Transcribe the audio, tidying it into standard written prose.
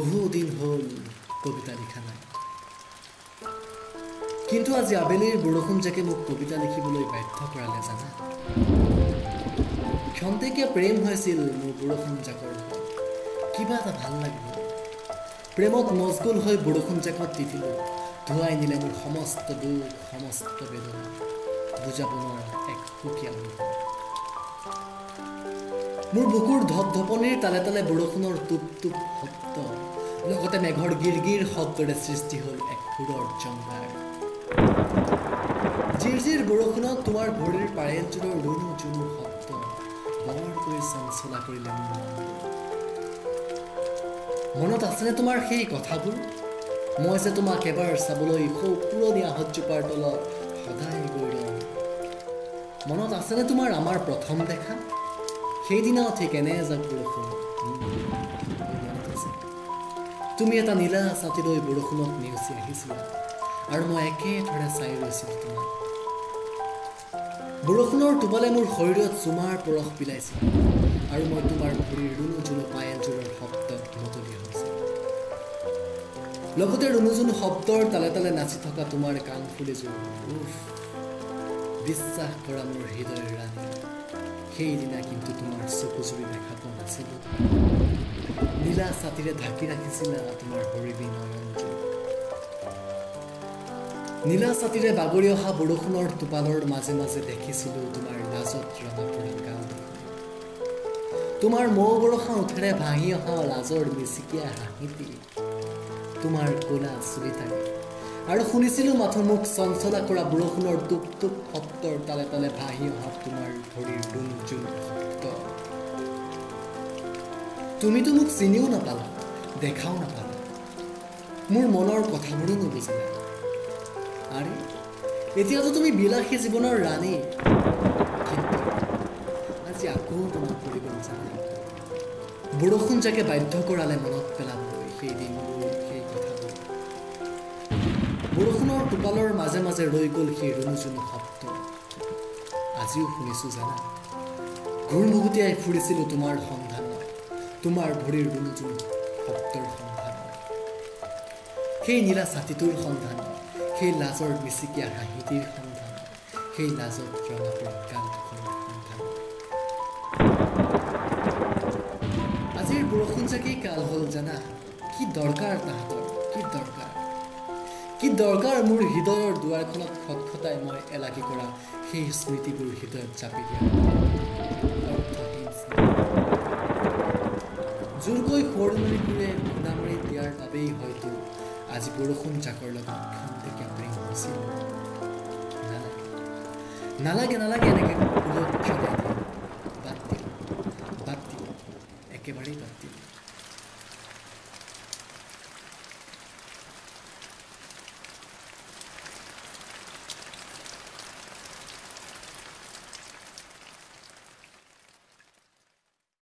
বহুদিন হল কবিতা লিখা নাই কিন্তু আজি আবেলিৰ বৰষুণ জাকে মোক কবিতা লিখিবলৈ বাধ্য কৰালে জানা ক্ষন্তেকীয়া প্ৰেম হৈছিল মোৰ বৰষুণ জাকৰ কিবা এটা ভাল লাগিব প্ৰেমত মজগুল হৈ বৰষুণ জাকত তিতিলো ধুৱাই নিলে মোৰ সমস্ত দুখ সমস্ত বেদনা বুজাব নোৱাৰা এক সুকীয়া অনুভৱ মোৰ বুকুৰ ধপধপনিৰ তালে তালে বৰষুণৰ টুপ টুপ শব্দ লগতে মেঘৰ গিৰগিৰ শব্দৰে সৃষ্টি হ'ল এক সুৰৰ জংকাৰ জিৰজিৰ বৰষুণত তোমাৰ ভৰিৰ পাৰেলযোৰৰ ৰুণু জুনু শব্দ বৰকৈ চঞ্চলা কৰিলে মোৰ মনত আছেনে তোমাৰ সেই কথাবোৰ মই যে তোমাক এবাৰ চাবলৈ সৌ পুৰণি আহতজোপাৰ তলত সদায় গৈ ৰওঁ মনত আছেনে তোমাৰ আমাৰ প্ৰথম দেখা সেইদিনা ঠিক এনে এজাক বৰষুণ মনত আছে তুমি এটা নীলা ছাতি লৈ বৰষুণত নেওচি আহিছিলা আৰু মই একেথৰে চাই ৰৈছিলোঁ তোমাক বৰষুণৰ টোপালে মোৰ শৰীৰত চুমাৰ পৰশ পিলাইছিল আৰু মই তোমাৰ ভৰিৰ ৰুণু জুনু পায়েলযোৰৰ শব্দত মতলীয়া হৈছিল লগতে ৰুণু জুনু শব্দৰ তালে তালে নাচি থকা তোমাৰ কাণফুলিযোৰ বিশ্বাস কৰা মোৰ হৃদয়ৰ ৰাণী সেইদিনা কিন্তু তোমাৰ চকুজুৰি দেখা পোৱা নাছিলোঁ নীলা ছাতিৰে ঢাকি ৰাখিছিলা তোমাৰ হৰিবী নয়নযোৰ নীলা ছাতিৰে বাগৰি অহা বৰষুণৰ টোপালৰ মাজে মাজে দেখিছিলোঁ তোমাৰ লাজত ৰঙা পৰা গাল তোমাৰ মৌ বৰষা উঠেৰে ভাঙি অহা লাজৰ মিচিকীয়া হাঁহিটি তোমাৰ ক'লা চুলিতাৰি আৰু শুনিছিলোঁ মাথো মোক চঞ্চলা কৰা বৰষুণৰ টুপ টুপ শব্দৰ তালে তালে ভাহি অহা তোমাৰ ভৰিৰ ৰুণ জুন শব্দ তুমিতো মোক চিনিও নাপালা দেখাও নাপালা মোৰ মনৰ কথাবোৰো নুবুজিলা আৰে এতিয়াতো তুমি বিলাসী জীৱনৰ ৰাণী কিন্তু আজি আকৌ মনত পৰি গ'ল জানা বৰষুণ জাকে বাধ্য কৰালে মনত পেলাবলৈ সেই দিনবোৰ সেই কথাবোৰ বৰষুণৰ টোপালৰ মাজে মাজে ৰৈ গ'ল সেই ৰুণু জুনু শব্দ আজিও শুনিছোঁ জানা ঘূৰ্মুগুটিয়াই ফুৰিছিলোঁ তোমাৰ সন্ধানত তোমাৰ ভৰিৰ ৰুণু জুনু শব্দৰ সন্ধানত সেই নীলা ছাতিটোৰ সন্ধানত সেই লাজৰ মিচিকীয়া হাঁহিটিৰ সন্ধানত সেই লাজত ৰঙা পৰা গাল দুখনৰ সন্ধানত আজিৰ বৰষুণ জাকেই কাল হ'ল জানা কি দৰকাৰ তাহাঁতৰ কি দৰকাৰ মোৰ হৃদয়ৰ দুৱাৰখনত খটখটাই মই এলাগি কৰা সেই স্মৃতিবোৰ হৃদয়ত চাপি দিয়া জোৰকৈ সোঁৱৰণিবোৰে খুন্দামাৰি দিয়াৰ বাবেই হয়তো আজি বৰষুণ জাকৰ লগত ক্ষন্তেকীয়া প্ৰেম হৈছিল নালাগে এনেকৈ কুলত খেলাই দিয়ে বাদ দিলোঁ একেবাৰেই বাদ দিলোঁ